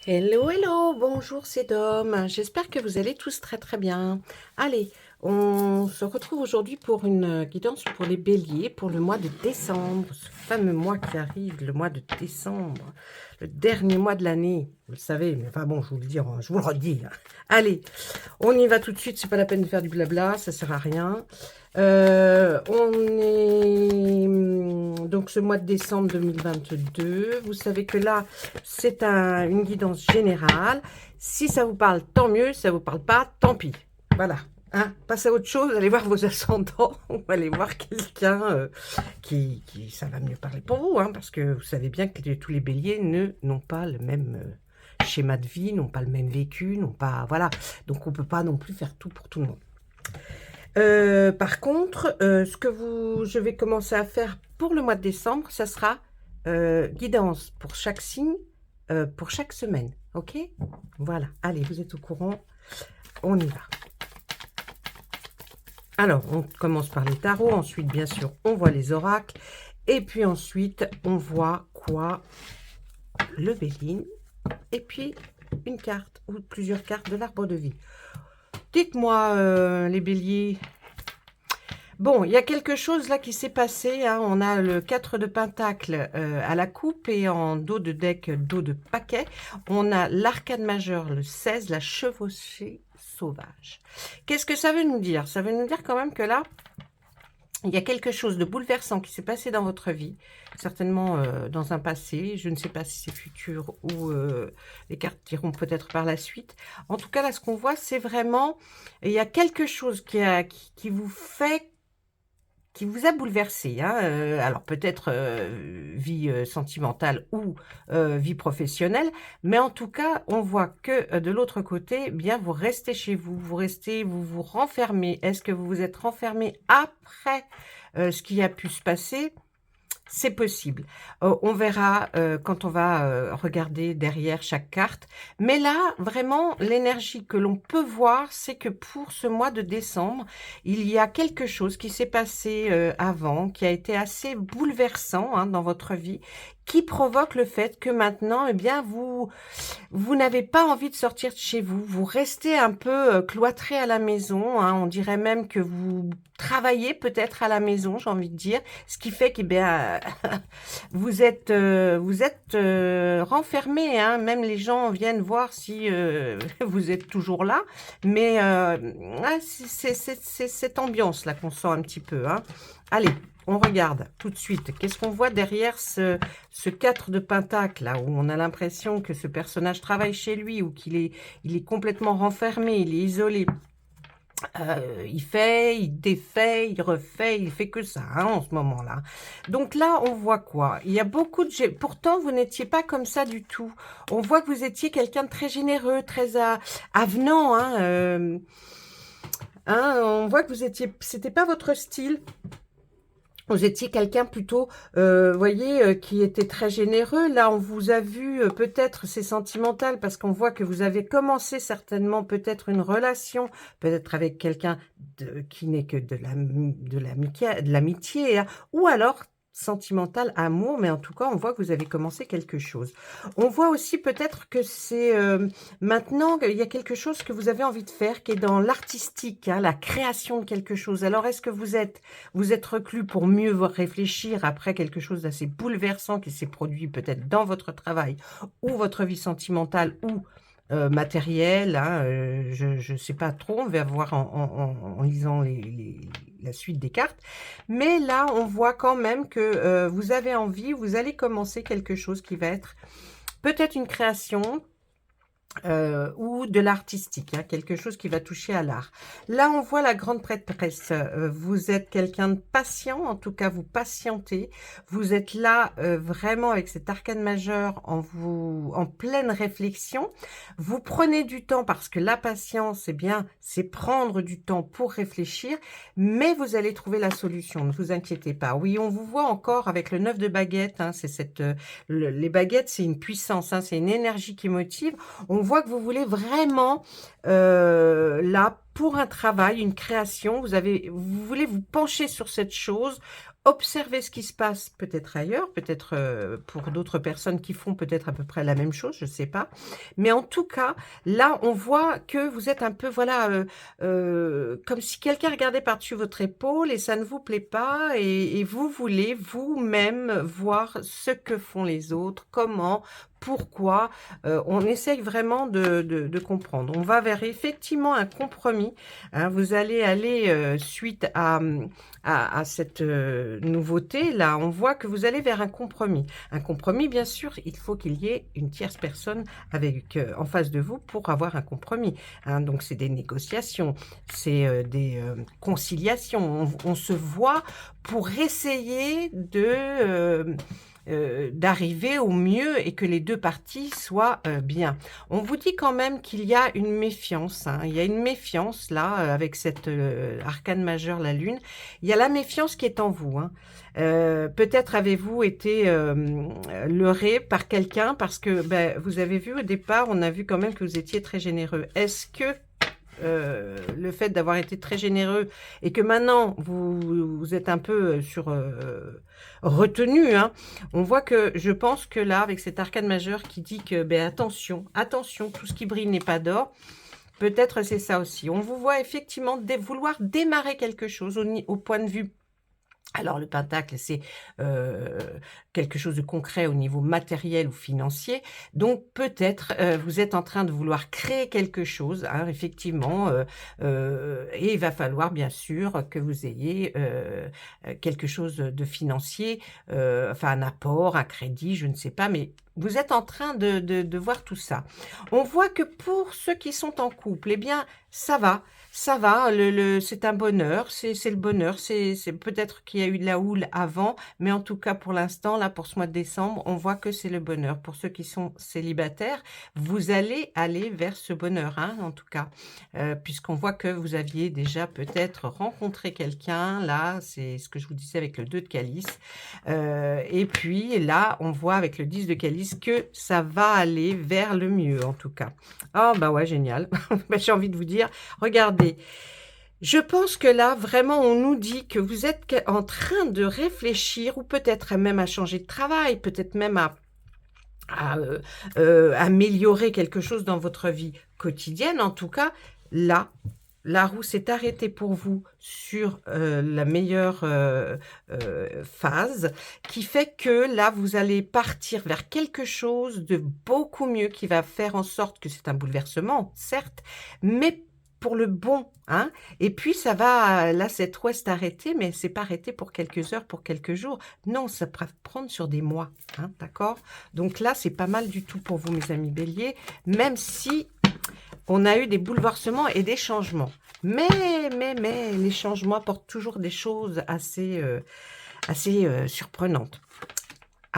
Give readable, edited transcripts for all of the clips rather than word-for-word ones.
Hello, hello, bonjour, c'est Dom. J'espère que vous allez tous très très bien. Allez, on se retrouve aujourd'hui pour une guidance pour les béliers pour le mois de décembre, ce fameux mois qui arrive, le mois de décembre, le dernier mois de l'année. Vous le savez, mais enfin bon, je vous le dis, je vous le redis. Allez, on y va tout de suite, c'est pas la peine de faire du blabla, ça sert à rien. On est donc ce mois de décembre 2022. Vous savez que là, c'est une guidance générale. Si ça vous parle, tant mieux. Si ça vous parle pas, tant pis. Voilà. Hein, passez à autre chose, allez voir vos ascendants, ou allez voir quelqu'un qui ça va mieux parler pour vous, hein, parce que vous savez bien que tous les béliers n'ont pas le même schéma de vie, n'ont pas le même vécu, n'ont pas... Voilà. Donc on peut pas non plus faire tout pour tout le monde. Par contre, je vais commencer à faire pour le mois de décembre, ça sera guidance pour chaque signe, pour chaque semaine. Ok? Voilà. Allez, vous êtes au courant. On y va. Alors, on commence par les tarots. Ensuite, bien sûr, on voit les oracles. Et puis ensuite, on voit quoi? Le Béline. Et puis, une carte ou plusieurs cartes de l'arbre de vie. Dites-moi, les béliers... Bon, il y a quelque chose là qui s'est passé, hein. On a le 4 de pentacle à la coupe et en dos de deck, dos de paquet, on a l'arcane majeur, le 16, la chevauchée sauvage. Qu'est-ce que ça veut nous dire? Ça veut nous dire quand même que là, il y a quelque chose de bouleversant qui s'est passé dans votre vie, certainement dans un passé, je ne sais pas si c'est futur ou les cartes diront peut-être par la suite. En tout cas, là, ce qu'on voit, c'est vraiment, il y a quelque chose qui vous fait... qui vous a bouleversé, hein, alors peut-être vie sentimentale ou vie professionnelle, mais en tout cas, on voit que de l'autre côté, eh bien vous restez chez vous, vous vous renfermez. Est-ce que vous vous êtes renfermé après ce qui a pu se passer? C'est possible. On verra quand on va regarder derrière chaque carte. Mais là, vraiment, l'énergie que l'on peut voir, c'est que pour ce mois de décembre, il y a quelque chose qui s'est passé avant, qui a été assez bouleversant, hein, dans votre vie, qui provoque le fait que maintenant, eh bien, vous n'avez pas envie de sortir de chez vous. Vous restez un peu cloîtré à la maison, hein. On dirait même que vous travaillez peut-être à la maison, j'ai envie de dire. Ce qui fait que vous êtes renfermé, hein. Même les gens viennent voir si vous êtes toujours là. Mais c'est cette ambiance-là qu'on sent un petit peu, hein. Allez, on regarde tout de suite. Qu'est-ce qu'on voit derrière ce 4 de pentacle, là, où on a l'impression que ce personnage travaille chez lui ou il est complètement renfermé, il est isolé. Il fait, il défait, il refait, il fait que ça, hein, en ce moment-là. Donc là, on voit quoi? Il y a beaucoup de... Pourtant, vous n'étiez pas comme ça du tout. On voit que vous étiez quelqu'un de très généreux, très avenant, hein, on voit que vous étiez... C'était pas votre style. Vous étiez quelqu'un plutôt, voyez, qui était très généreux. Là, on vous a vu, peut-être c'est sentimental, parce qu'on voit que vous avez commencé certainement peut-être une relation, peut-être avec quelqu'un qui n'est que de l'amitié, hein, ou alors sentimental, amour, mais en tout cas, on voit que vous avez commencé quelque chose. On voit aussi peut-être que c'est maintenant, il y a quelque chose que vous avez envie de faire, qui est dans l'artistique, hein, la création de quelque chose. Alors, est-ce que vous êtes reclus pour mieux vous réfléchir après quelque chose d'assez bouleversant qui s'est produit peut-être dans votre travail ou votre vie sentimentale ou matérielle, hein, je ne sais pas trop, on va voir en lisant la suite des cartes. Mais là, on voit quand même que vous avez envie, vous allez commencer quelque chose qui va être peut-être une création, ou de l'artistique, hein, quelque chose qui va toucher à l'art. Là, on voit la grande prêtresse. Vous êtes quelqu'un de patient, en tout cas, vous patientez. Vous êtes là vraiment avec cet arcane majeur en pleine réflexion. Vous prenez du temps parce que la patience, eh bien, c'est prendre du temps pour réfléchir, mais vous allez trouver la solution, ne vous inquiétez pas. Oui, on vous voit encore avec le 9 de baguette, hein, c'est les baguettes, c'est une puissance, hein, c'est une énergie qui motive. On voit que vous voulez vraiment, là, pour un travail, une création, vous voulez vous pencher sur cette chose, observez ce qui se passe peut-être ailleurs, peut-être, pour d'autres personnes qui font peut-être à peu près la même chose, je ne sais pas. Mais en tout cas, là, on voit que vous êtes un peu, voilà, comme si quelqu'un regardait par-dessus votre épaule et ça ne vous plaît pas et vous voulez vous-même voir ce que font les autres, comment, pourquoi. On essaye vraiment de comprendre. On va vers effectivement un compromis, hein. Vous allez aller, suite à, à cette, nouveauté-là, on voit que vous allez vers un compromis. Un compromis, bien sûr, il faut qu'il y ait une tierce personne avec, en face de vous pour avoir un compromis, hein. Donc c'est des négociations, c'est, des, conciliations. On se voit pour essayer d'arriver au mieux et que les 2 parties soient, bien. On vous dit quand même qu'il y a une méfiance, hein. Il y a une méfiance là, avec cette, arcane majeure, la lune. Il y a la méfiance qui est en vous, hein. Peut-être avez-vous été, leurré par quelqu'un parce que, vous avez vu au départ, on a vu quand même que vous étiez très généreux. Est-ce que, le fait d'avoir été très généreux et que maintenant vous êtes un peu, retenu, hein, on voit que je pense que là, avec cet arcane majeur qui dit que, attention, attention, tout ce qui brille n'est pas d'or, peut-être c'est ça aussi. On vous voit effectivement vouloir démarrer quelque chose au point de vue. Alors le pentacle, c'est, heu, quelque chose de concret au niveau matériel ou financier. Donc peut-être, vous êtes en train de vouloir créer quelque chose, hein, effectivement, et il va falloir bien sûr que vous ayez, quelque chose de financier, enfin un apport, un crédit, je ne sais pas, mais vous êtes en train de voir tout ça. On voit que pour ceux qui sont en couple, eh bien ça va, c'est un bonheur, c'est le bonheur, c'est peut-être qu'il y a eu de la houle avant, mais en tout cas pour l'instant, là, pour ce mois de décembre, on voit que c'est le bonheur. Pour ceux qui sont célibataires, vous allez aller vers ce bonheur, hein, en tout cas, puisqu'on voit que vous aviez déjà peut-être rencontré quelqu'un, là, c'est ce que je vous disais avec le 2 de calice, et puis là, on voit avec le 10 de calice que ça va aller vers le mieux, en tout cas. Ah bah ouais, génial. J'ai envie de vous dire, regardez, je pense que là, vraiment, on nous dit que vous êtes en train de réfléchir ou peut-être même à changer de travail, peut-être même à, améliorer quelque chose dans votre vie quotidienne. En tout cas, là, la roue s'est arrêtée pour vous sur, la meilleure, phase qui fait que là, vous allez partir vers quelque chose de beaucoup mieux qui va faire en sorte que c'est un bouleversement, certes, mais pour le bon, hein. Et puis ça va, là, cette roue s'est arrêtée, mais c'est pas arrêté pour quelques heures, pour quelques jours. Non, ça peut prendre sur des mois, hein, d'accord? Donc là, c'est pas mal du tout pour vous, mes amis béliers, même si on a eu des bouleversements et des changements. Mais les changements apportent toujours des choses assez, surprenantes.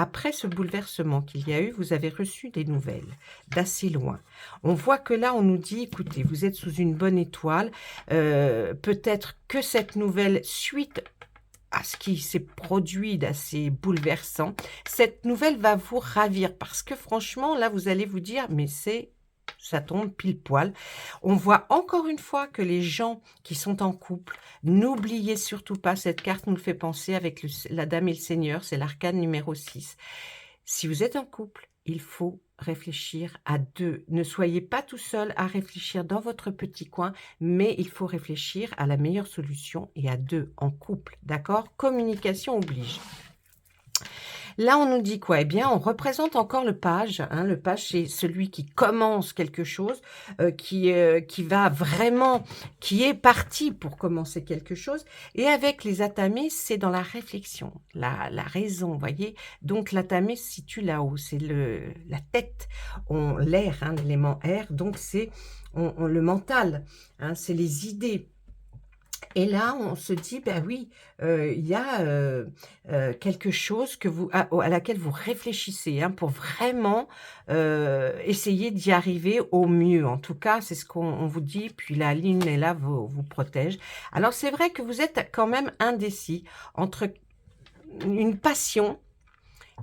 Après ce bouleversement qu'il y a eu, vous avez reçu des nouvelles d'assez loin. On voit que là, on nous dit: «Écoutez, vous êtes sous une bonne étoile». Peut-être que cette nouvelle, suite à ce qui s'est produit d'assez bouleversant, cette nouvelle va vous ravir parce que franchement, là, vous allez vous dire: «Mais ça tombe pile poil». On voit encore une fois que les gens qui sont en couple, n'oubliez surtout pas, cette carte nous le fait penser avec la dame et le seigneur, c'est l'arcane numéro 6. Si vous êtes en couple, il faut réfléchir à 2. Ne soyez pas tout seul à réfléchir dans votre petit coin, mais il faut réfléchir à la meilleure solution et à 2 en couple, d'accord? Communication oblige. Là, on nous dit quoi? Eh bien, on représente encore le page, hein. Le page, c'est celui qui commence quelque chose, qui va vraiment qui est parti pour commencer quelque chose, et avec les atamés, c'est dans la réflexion, la raison, vous voyez? Donc l'atamé se situe là-haut, c'est la tête, l'air, hein, l'élément air, donc c'est le mental, hein, c'est les idées. Et là, on se dit: «Ben oui, il y a, quelque chose que à laquelle vous réfléchissez, hein, pour vraiment, essayer d'y arriver au mieux». En tout cas, c'est ce qu'on vous dit, puis la lune est là, vous protège. Alors c'est vrai que vous êtes quand même indécis entre une passion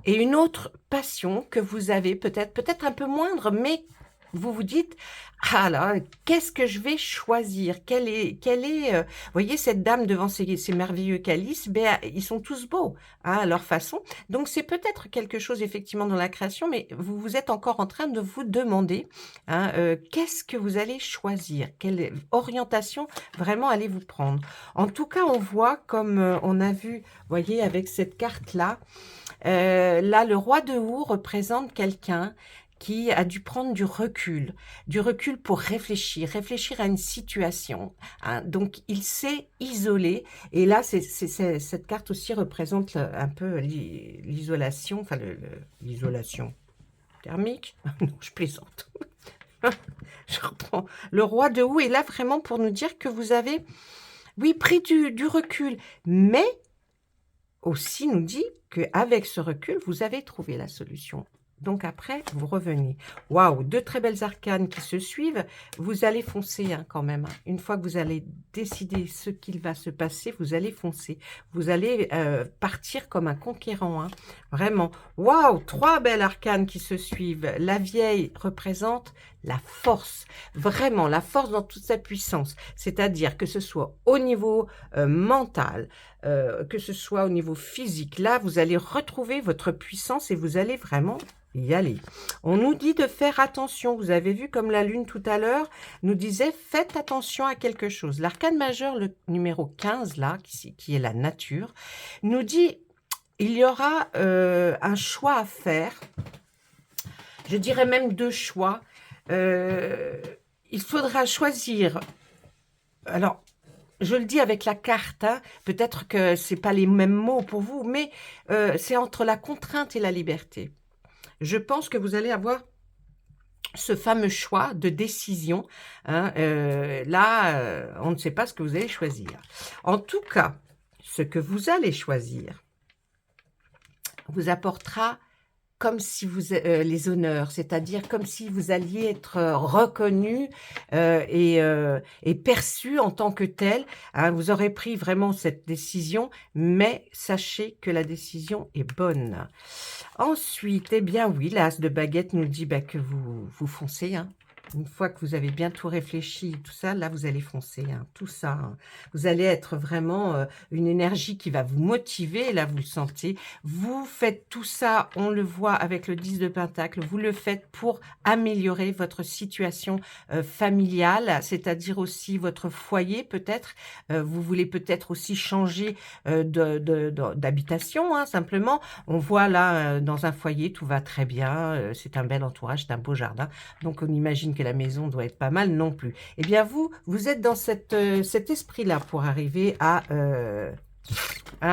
et une autre passion que vous avez peut-être un peu moindre, mais vous vous dites: «Ah là, qu'est-ce que je vais choisir? Vous voyez cette dame devant ces merveilleux calices, beh, ils sont tous beaux, hein, à leur façon. Donc c'est peut-être quelque chose effectivement dans la création, mais vous êtes encore en train de vous demander, hein, qu'est-ce que vous allez choisir? Quelle orientation vraiment allez-vous prendre? En tout cas, on voit comme, on a vu, voyez avec cette carte-là, là, le roi de houx représente quelqu'un qui a dû prendre du recul pour réfléchir à une situation, hein. Donc il s'est isolé et là, cette carte aussi représente un peu l'isolation, enfin l'isolation thermique. Non, je plaisante. Je reprends. Le roi de houx est là vraiment pour nous dire que vous avez, oui, pris du recul, mais aussi nous dit qu'avec ce recul, vous avez trouvé la solution. Donc après, vous revenez. Waouh, 2 très belles arcanes qui se suivent. Vous allez foncer hein, quand même. Hein. Une fois que vous allez décider ce qu'il va se passer, vous allez foncer. Vous allez partir comme un conquérant. Hein. Vraiment. Waouh, 3 belles arcanes qui se suivent. La vieille représente la force. Vraiment, la force dans toute sa puissance. C'est-à-dire que ce soit au niveau mental, que ce soit au niveau physique. Là, vous allez retrouver votre puissance et vous allez vraiment y aller. On nous dit de faire attention. Vous avez vu comme la lune tout à l'heure nous disait faites attention à quelque chose. L'arcane majeur, le numéro 15 là, qui est la nature, nous dit il y aura un choix à faire. Je dirais même 2 choix. Il faudra choisir. Alors, je le dis avec la carte, hein, peut-être que ce n'est pas les mêmes mots pour vous, mais c'est entre la contrainte et la liberté. Je pense que vous allez avoir ce fameux choix de décision. Hein, là, on ne sait pas ce que vous allez choisir. En tout cas, ce que vous allez choisir vous apportera comme si vous les honneurs, c'est-à-dire comme si vous alliez être reconnu et perçu en tant que tel. Hein, vous aurez pris vraiment cette décision, mais sachez que la décision est bonne. Ensuite, eh bien oui, l'as de baguette nous dit bah, que vous foncez. Hein. Une fois que vous avez bien tout réfléchi, tout ça, là, vous allez foncer, hein, tout ça. Hein. Vous allez être vraiment une énergie qui va vous motiver, là, vous le sentez. Vous faites tout ça, on le voit avec le 10 de Pentacle, vous le faites pour améliorer votre situation familiale, c'est-à-dire aussi votre foyer, peut-être. Vous voulez peut-être aussi changer d'habitation, hein, simplement. On voit là, dans un foyer, tout va très bien, c'est un bel entourage, c'est un beau jardin. Donc, on imagine que la maison doit être pas mal non plus. Eh bien, vous êtes dans cet esprit-là pour arriver à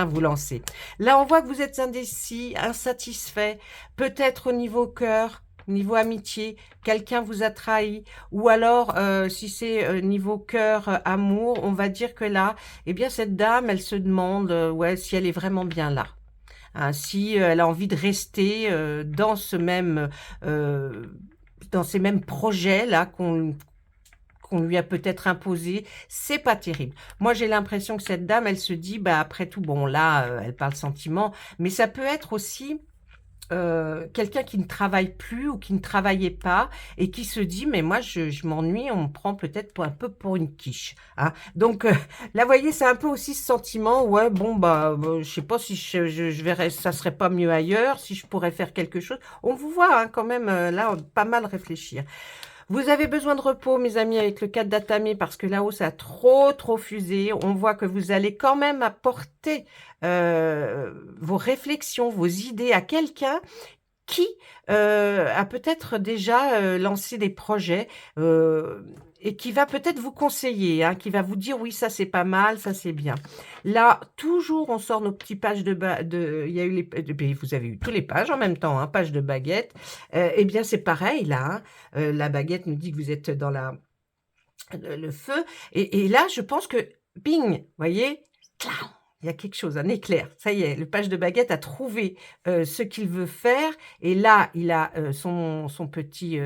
vous lancer. Là, on voit que vous êtes indécis, insatisfait, peut-être au niveau cœur, niveau amitié, quelqu'un vous a trahi, ou alors, si c'est niveau cœur, amour, on va dire que là, eh bien, cette dame, elle se demande ouais, si elle est vraiment bien là. Hein, si elle a envie de rester dans ce même... dans ces mêmes projets là qu'on lui a peut-être imposé, c'est pas terrible. Moi, j'ai l'impression que cette dame, elle se dit, bah après tout, bon là, elle parle sentiment, mais ça peut être aussi quelqu'un qui ne travaille plus ou qui ne travaillait pas et qui se dit, mais moi, je m'ennuie, on me prend peut-être un peu pour une quiche. Hein. Donc, là, vous voyez, c'est un peu aussi ce sentiment, ouais, bon, bah, je sais pas si je verrais, ça serait pas mieux ailleurs, si je pourrais faire quelque chose. On vous voit hein, quand même, là, pas mal réfléchir. Vous avez besoin de repos, mes amis, avec le 4 d'Atame, parce que là-haut, ça a trop fusé. On voit que vous allez quand même apporter vos réflexions, vos idées à quelqu'un qui a peut-être déjà lancé des projets et qui va peut-être vous conseiller, hein, qui va vous dire oui, ça c'est pas mal, ça c'est bien. Là, toujours, on sort nos petits pages il y a eu vous avez eu tous les pages en même temps, hein, pages de baguette. Eh bien, c'est pareil là. Hein, la baguette nous dit que vous êtes dans le feu. Et là, je pense que, bing, voyez, il y a quelque chose, un éclair. Ça y est, le page de baguette a trouvé, ce qu'il veut faire et là, il a, son petit,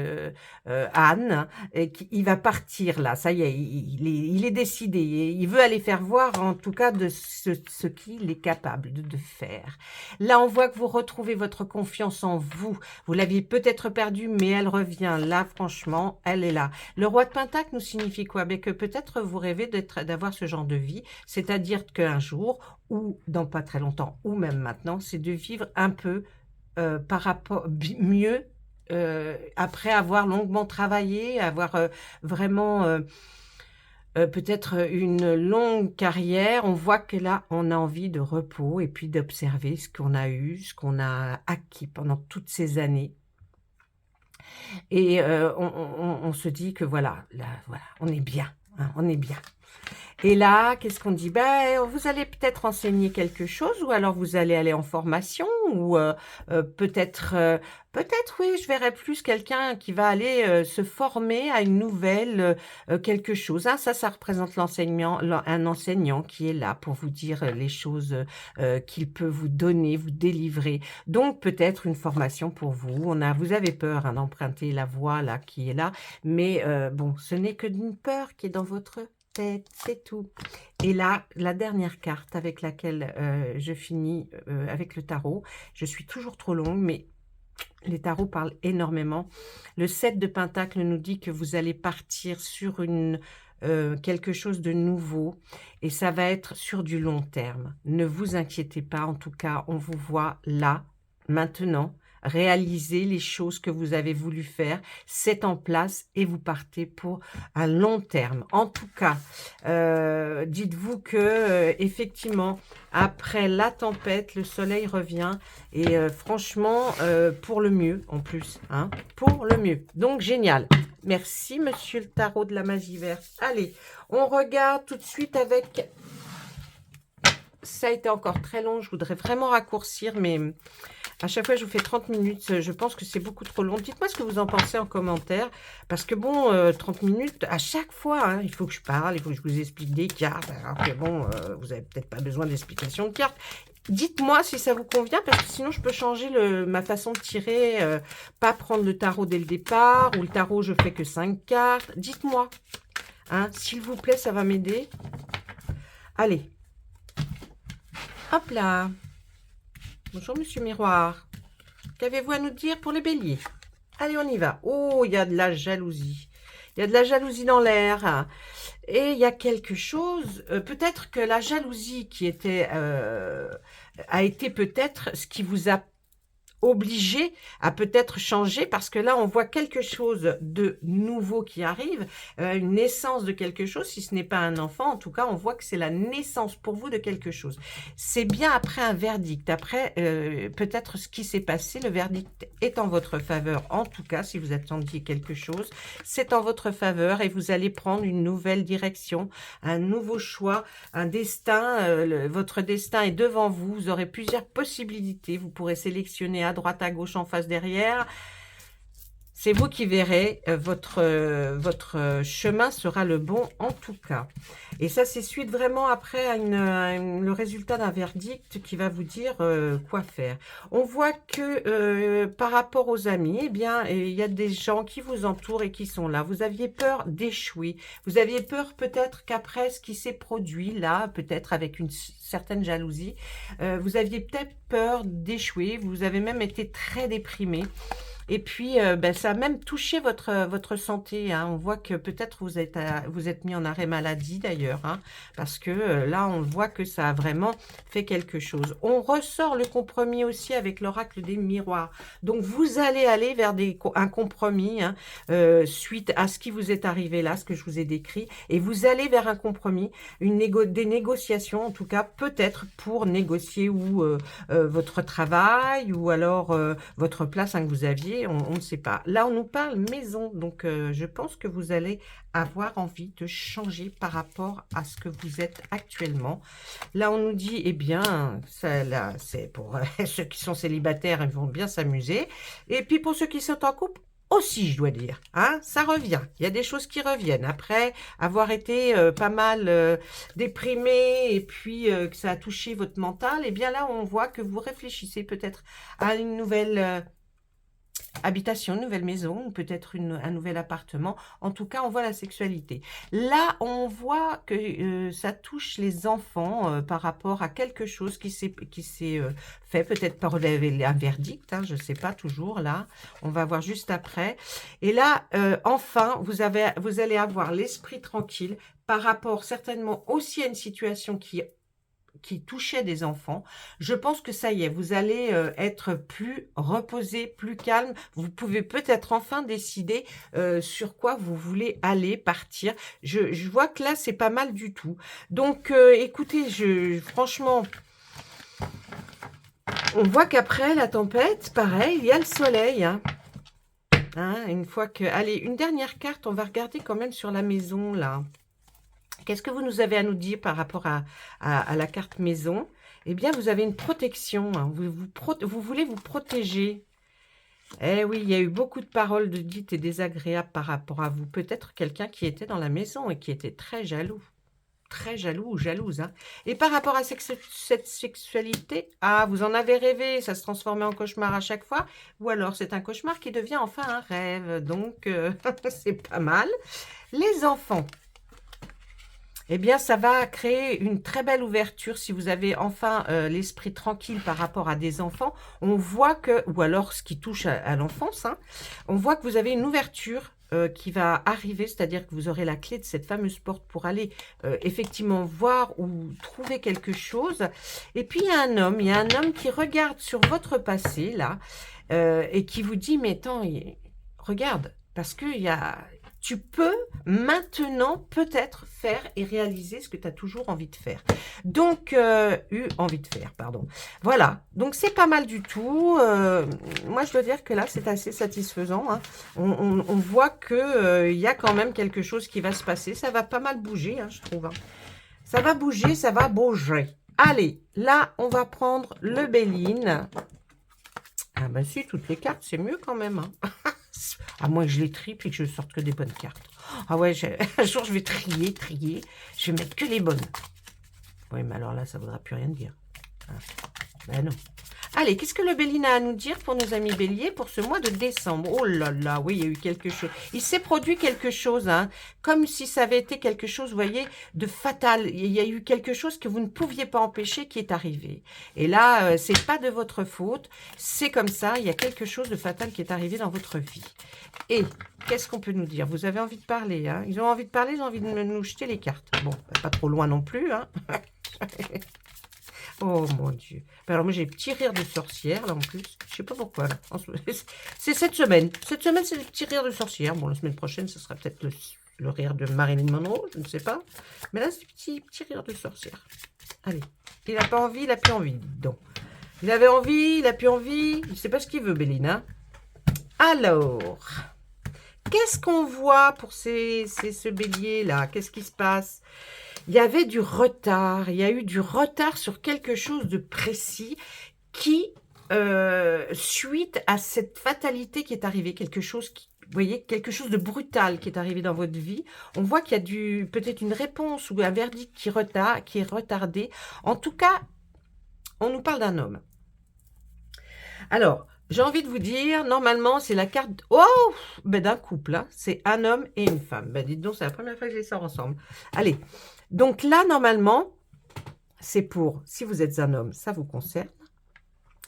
âne et qui il va partir là. Ça y est, il est décidé et il veut aller faire voir en tout cas de ce qu'il est capable de faire. Là, on voit que vous retrouvez votre confiance en vous. Vous l'aviez peut-être perdue, mais elle revient. Là, franchement, elle est là. Le roi de Pentacle nous signifie quoi? Beh, que peut-être vous rêvez d'avoir ce genre de vie, c'est-à-dire qu'un jour ou dans pas très longtemps ou même maintenant, c'est de vivre un peu, par rapport mieux, après avoir longuement travaillé, avoir, vraiment, peut-être, une longue carrière. On voit que là, on a envie de repos et puis d'observer ce qu'on a eu, ce qu'on a acquis pendant toutes ces années et on se dit que voilà, là, voilà, on est bien, hein, on est bien. Et là, qu'est-ce qu'on dit? Ben, vous allez peut-être enseigner quelque chose ou alors vous allez aller en formation ou peut-être oui, je verrais plus quelqu'un qui va aller, se former à une nouvelle, quelque chose, hein. Ça représente un enseignant qui est là pour vous dire, les choses, qu'il peut vous donner, vous délivrer. Donc peut-être une formation pour vous. Vous avez peur, hein, d'emprunter la voie là qui est là, mais bon, ce n'est que d'une peur qui est dans votre tête, c'est tout. Et là, la dernière carte avec laquelle, je finis, avec le tarot, je suis toujours trop longue, mais les tarots parlent énormément. Le 7 de Pentacle nous dit que vous allez partir sur quelque chose de nouveau et ça va être sur du long terme. Ne vous inquiétez pas, en tout cas, on vous voit là, maintenant, réaliser les choses que vous avez voulu faire. C'est en place et vous partez pour un long terme. En tout cas, dites-vous que, effectivement, après la tempête, le soleil revient et franchement, pour le mieux en plus, hein, pour le mieux. Donc génial. Merci monsieur le tarot de la magie verte. Allez, on regarde tout de suite avec... Ça a été encore très long, je voudrais vraiment raccourcir, mais à chaque fois je vous fais 30 minutes, je pense que c'est beaucoup trop long. Dites-moi ce que vous en pensez en commentaire, parce que bon, 30 minutes, à chaque fois, hein, il faut que je parle, il faut que je vous explique des cartes, alors que bon, vous n'avez peut-être pas besoin d'explication de cartes. Dites-moi si ça vous convient, parce que sinon je peux changer ma façon de tirer, pas prendre le tarot dès le départ, ou le tarot je fais que 5 cartes. Dites-moi, hein, s'il vous plaît, ça va m'aider. Allez. Hop là. Bonjour, monsieur Miroir. Qu'avez-vous à nous dire pour les béliers? Allez, on y va. Oh, il y a de la jalousie. Il y a de la jalousie dans l'air. Et il y a quelque chose, peut-être que la jalousie qui était, a été peut-être ce qui vous a obligé à peut-être changer parce que là on voit quelque chose de nouveau qui arrive, une naissance de quelque chose, si ce n'est pas un enfant, en tout cas on voit que c'est la naissance pour vous de quelque chose. C'est bien après un verdict, après peut-être ce qui s'est passé, le verdict est en votre faveur, en tout cas si vous attendiez quelque chose, c'est en votre faveur et vous allez prendre une nouvelle direction, un nouveau choix, un destin, votre destin est devant vous, vous aurez plusieurs possibilités, vous pourrez sélectionner à droite, à gauche, en face, derrière. C'est vous qui verrez, votre chemin sera le bon en tout cas. Et ça, c'est suite vraiment après à le résultat d'un verdict qui va vous dire quoi faire. On voit que par rapport aux amis, eh bien, il y a des gens qui vous entourent et qui sont là. Vous aviez peur d'échouer. Vous aviez peur peut-être qu'après ce qui s'est produit là, peut-être avec une certaine jalousie, vous aviez peut-être peur d'échouer. Vous avez même été très déprimé. Et puis, ben, ça a même touché votre santé, hein. On voit que peut-être vous êtes mis en arrêt maladie d'ailleurs, hein, parce que là, on voit que ça a vraiment fait quelque chose. On ressort le compromis aussi avec l'oracle des miroirs. Donc, vous allez aller vers un compromis, hein, suite à ce qui vous est arrivé là, ce que je vous ai décrit, et vous allez vers un compromis, des négociations, en tout cas, peut-être pour négocier ou votre travail, ou alors votre place, hein, que vous aviez. On ne sait pas. Là, on nous parle maison, donc je pense que vous allez avoir envie de changer par rapport à ce que vous êtes actuellement. Là, on nous dit, eh bien, ça, là, c'est pour ceux qui sont célibataires, ils vont bien s'amuser. Et puis, pour ceux qui sont en couple, aussi, je dois dire, hein, ça revient. Il y a des choses qui reviennent. Après avoir été pas mal déprimé et puis que ça a touché votre mental, et bien là, on voit que vous réfléchissez peut-être à une nouvelle habitation, une nouvelle maison, ou peut-être un nouvel appartement. En tout cas, on voit la sexualité. Là, on voit que ça touche les enfants par rapport à quelque chose qui s'est fait, peut-être par un verdict, hein, je ne sais pas toujours, là. On va voir juste après. Et là, enfin, vous allez avoir l'esprit tranquille par rapport certainement aussi à une situation qui touchait des enfants. Je pense que ça y est, vous allez être plus reposé, plus calme. Vous pouvez peut-être enfin décider sur quoi vous voulez aller, partir. Je vois que là, c'est pas mal du tout. Donc, écoutez, franchement, on voit qu'après la tempête, pareil, il y a le soleil. Hein. Une fois que... Allez, une dernière carte, on va regarder quand même sur la maison, là. Qu'est-ce que vous nous avez à nous dire par rapport à la carte maison? Eh bien, vous avez une protection. Hein. Vous voulez vous protéger. Eh oui, il y a eu beaucoup de paroles dites et désagréables par rapport à vous. Peut-être quelqu'un qui était dans la maison et qui était très jaloux. Très jaloux ou jalouse. Hein. Et par rapport à cette sexualité, vous en avez rêvé, ça se transformait en cauchemar à chaque fois. Ou alors, c'est un cauchemar qui devient enfin un rêve. Donc, c'est pas mal. Les enfants. Eh bien, ça va créer une très belle ouverture si vous avez enfin l'esprit tranquille par rapport à des enfants. On voit que, ou alors ce qui touche à l'enfance, hein, on voit que vous avez une ouverture qui va arriver, c'est-à-dire que vous aurez la clé de cette fameuse porte pour aller effectivement voir ou trouver quelque chose. Et puis, il y a un homme qui regarde sur votre passé, là, et qui vous dit, mais attends, regarde, parce qu'il y a... Tu peux maintenant peut-être faire et réaliser ce que tu as toujours envie de faire. Donc, pardon. Voilà, donc c'est pas mal du tout. Moi, je dois dire que là, c'est assez satisfaisant. Hein. On voit qu'il y a quand même quelque chose qui va se passer. Ça va pas mal bouger, hein, je trouve. Hein. Ça va bouger, ça va bouger. Allez, là, on va prendre le Béline. Ah ben si, toutes les cartes, c'est mieux quand même. Hein. À moins que je les trie puis que je sorte que des bonnes cartes. Ah ouais, un jour je vais trier. Je vais mettre que les bonnes. Oui, mais alors là, ça ne voudra plus rien dire. Ah, ben non. Allez, qu'est-ce que le Béline a à nous dire pour nos amis béliers pour ce mois de décembre? Oh là là, oui, il y a eu quelque chose. Il s'est produit quelque chose, hein, comme si ça avait été quelque chose, vous voyez, de fatal. Il y a eu quelque chose que vous ne pouviez pas empêcher qui est arrivé. Et là, c'est pas de votre faute, c'est comme ça, il y a quelque chose de fatal qui est arrivé dans votre vie. Et qu'est-ce qu'on peut nous dire? Vous avez envie de parler, hein? Ils ont envie de parler, ils ont envie de nous jeter les cartes. Bon, pas trop loin non plus, hein. Oh mon Dieu. Alors moi j'ai des petits rires de sorcière là en plus. Je sais pas pourquoi. C'est cette semaine. Cette semaine c'est des petits rires de sorcière. Bon la semaine prochaine ce sera peut-être le rire de Marilyn Monroe. Je ne sais pas. Mais là c'est des petits rires de sorcière. Allez. Il n'a pas envie, il n'a plus envie. Donc. Il avait envie, il n'a plus envie. Il ne sait pas ce qu'il veut Béline. Hein. Alors. Qu'est-ce qu'on voit pour ce bélier là? Qu'est-ce qui se passe? Il y avait du retard, il y a eu du retard sur quelque chose de précis qui, suite à cette fatalité qui est arrivée, quelque chose qui, vous voyez, quelque chose de brutal qui est arrivé dans votre vie, on voit qu'il y a peut-être une réponse ou un verdict qui est retardé. En tout cas, on nous parle d'un homme. Alors, j'ai envie de vous dire, normalement, c'est la carte d'un couple. Hein. C'est un homme et une femme. Ben, dites donc, c'est la première fois que je les sors ensemble. Allez. Donc là, normalement, c'est pour, si vous êtes un homme, ça vous concerne.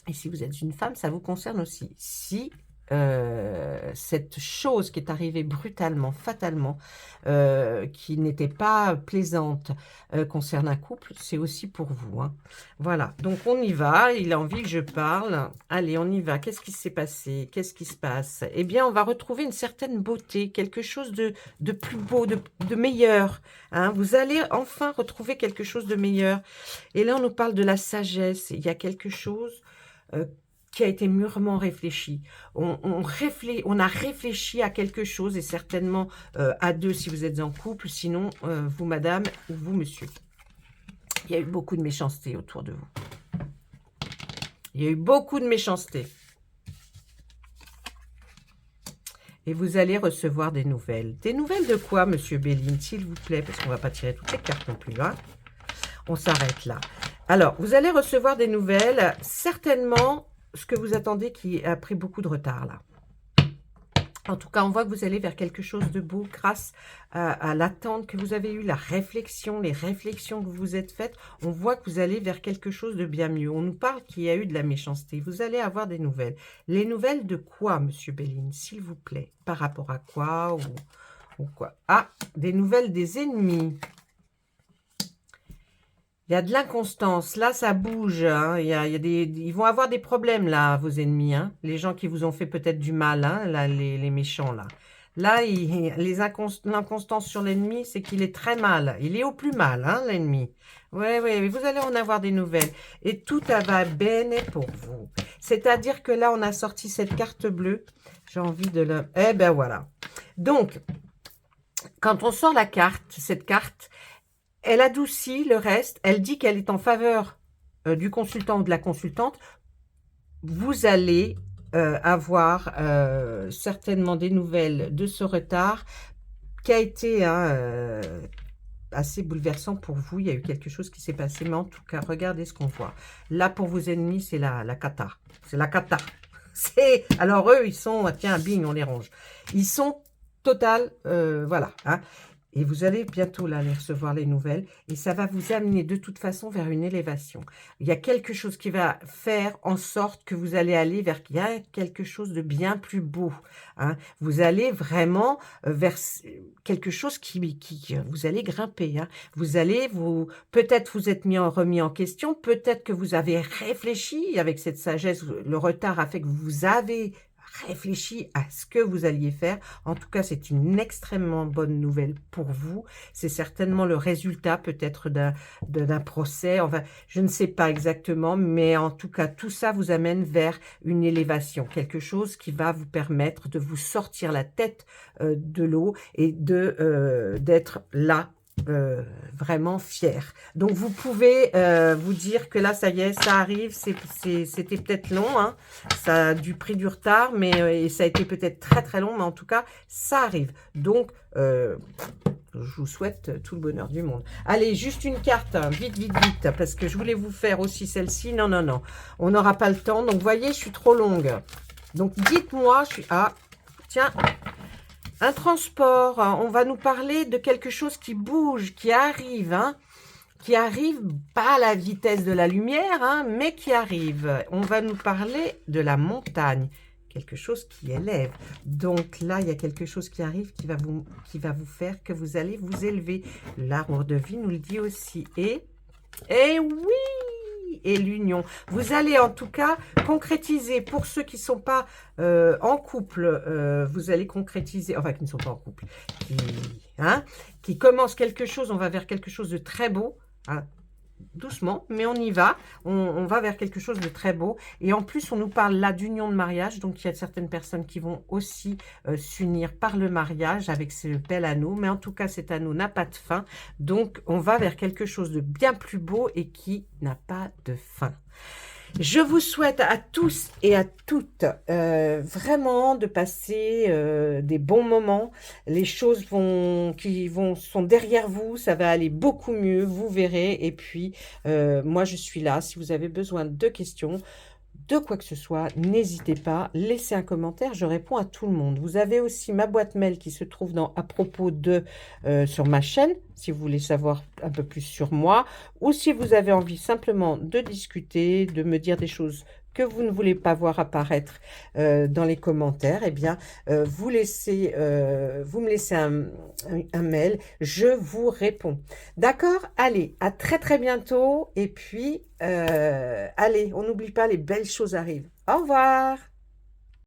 Et si vous êtes une femme, ça vous concerne aussi. Si cette chose qui est arrivée brutalement, fatalement, qui n'était pas plaisante, concerne un couple, c'est aussi pour vous. Hein. Voilà, donc on y va, il a envie que je parle. Allez, on y va. Qu'est-ce qui s'est passé? Qu'est-ce qui se passe? Eh bien, on va retrouver une certaine beauté, quelque chose de plus beau, de meilleur. Hein. Vous allez enfin retrouver quelque chose de meilleur. Et là, on nous parle de la sagesse. Il y a quelque chose... qui a été mûrement réfléchi. On a réfléchi à quelque chose, et certainement à deux si vous êtes en couple, sinon vous madame ou vous monsieur. Il y a eu beaucoup de méchanceté autour de vous. Il y a eu beaucoup de méchanceté. et vous allez recevoir des nouvelles. Des nouvelles de quoi, Monsieur Béline, s'il vous plaît? Parce qu'on ne va pas tirer toutes les cartes non plus, hein. On s'arrête là. Alors, vous allez recevoir des nouvelles, certainement ce que vous attendez qui a pris beaucoup de retard là. En tout cas, on voit que vous allez vers quelque chose de beau grâce à l'attente que vous avez eue, la réflexion, les réflexions que vous vous êtes faites. On voit que vous allez vers quelque chose de bien mieux. On nous parle qu'il y a eu de la méchanceté. Vous allez avoir des nouvelles. Les nouvelles de quoi, Monsieur Béline, s'il vous plaît? Par rapport à quoi ou quoi? Ah, des nouvelles des ennemis. Il y a de l'inconstance. Là, ça bouge. Hein. Ils vont avoir des problèmes, là, vos ennemis. Hein. Les gens qui vous ont fait peut-être du mal, hein, là, les méchants, là. Là, l'inconstance sur l'ennemi, c'est qu'il est très mal. Il est au plus mal, hein, l'ennemi. Oui, oui, vous allez en avoir des nouvelles. Et tout va bene pour vous. C'est-à-dire que là, on a sorti cette carte bleue. J'ai envie de le... Eh ben voilà. Donc, quand on sort la carte, cette carte... Elle adoucit le reste, elle dit qu'elle est en faveur du consultant ou de la consultante. Vous allez avoir certainement des nouvelles de ce retard qui a été assez bouleversant pour vous. Il y a eu quelque chose qui s'est passé, mais en tout cas, regardez ce qu'on voit. Là, pour vos ennemis, c'est la cata. C'est la cata. Alors eux, ils sont, tiens, bing, on les range. Ils sont total, voilà, hein. Et vous allez bientôt là aller recevoir les nouvelles et ça va vous amener de toute façon vers une élévation. Il y a quelque chose qui va faire en sorte que vous allez aller vers quelque chose de bien plus beau. Hein. Vous allez vraiment vers quelque chose qui vous allez grimper. Hein. Vous allez peut-être vous êtes remis en question, peut-être que vous avez réfléchi avec cette sagesse. Le retard a fait que vous avez réfléchi à ce que vous alliez faire. En tout cas, c'est une extrêmement bonne nouvelle pour vous. C'est certainement le résultat peut-être d'un procès. Enfin, je ne sais pas exactement, mais en tout cas, tout ça vous amène vers une élévation. Quelque chose qui va vous permettre de vous sortir la tête de l'eau et d'être là. Vraiment fier. Donc vous pouvez vous dire que là ça y est, ça arrive, c'était peut-être long, hein. Ça a pris du retard, mais et ça a été peut-être très très long, mais en tout cas ça arrive. Donc je vous souhaite tout le bonheur du monde. Allez, juste une carte, hein, vite, vite, vite, parce que je voulais vous faire aussi celle-ci. Non, non, non, on n'aura pas le temps. Donc, vous voyez, je suis trop longue. Donc, dites-moi, ah, tiens, un transport, on va nous parler de quelque chose qui bouge, qui arrive, hein, qui arrive pas à la vitesse de la lumière, hein, mais qui arrive. On va nous parler de la montagne, quelque chose qui élève. Donc là, il y a quelque chose qui arrive qui va vous faire que vous allez vous élever. L'arbre de vie nous le dit aussi. Et oui! Et l'union. Vous allez en tout cas concrétiser, pour ceux qui ne sont pas en couple, vous allez concrétiser, enfin qui ne sont pas en couple, qui commencent quelque chose, on va vers quelque chose de très beau, hein, doucement, mais on y va, on va vers quelque chose de très beau, et en plus on nous parle là d'union de mariage, donc il y a certaines personnes qui vont aussi s'unir par le mariage avec ce bel anneau, mais en tout cas cet anneau n'a pas de fin, donc on va vers quelque chose de bien plus beau et qui n'a pas de fin. Je vous souhaite à tous et à toutes vraiment de passer des bons moments. Les choses sont derrière vous, ça va aller beaucoup mieux, vous verrez. Et puis, moi, je suis là. Si vous avez besoin de questions, de quoi que ce soit, n'hésitez pas, laissez un commentaire, je réponds à tout le monde. Vous avez aussi ma boîte mail qui se trouve à propos de sur ma chaîne, si vous voulez savoir un peu plus sur moi, ou si vous avez envie simplement de discuter, de me dire des choses que vous ne voulez pas voir apparaître dans les commentaires, eh bien, vous me laissez un mail, je vous réponds. D'accord? Allez, à très très bientôt. Et puis, allez, on n'oublie pas, les belles choses arrivent. Au revoir!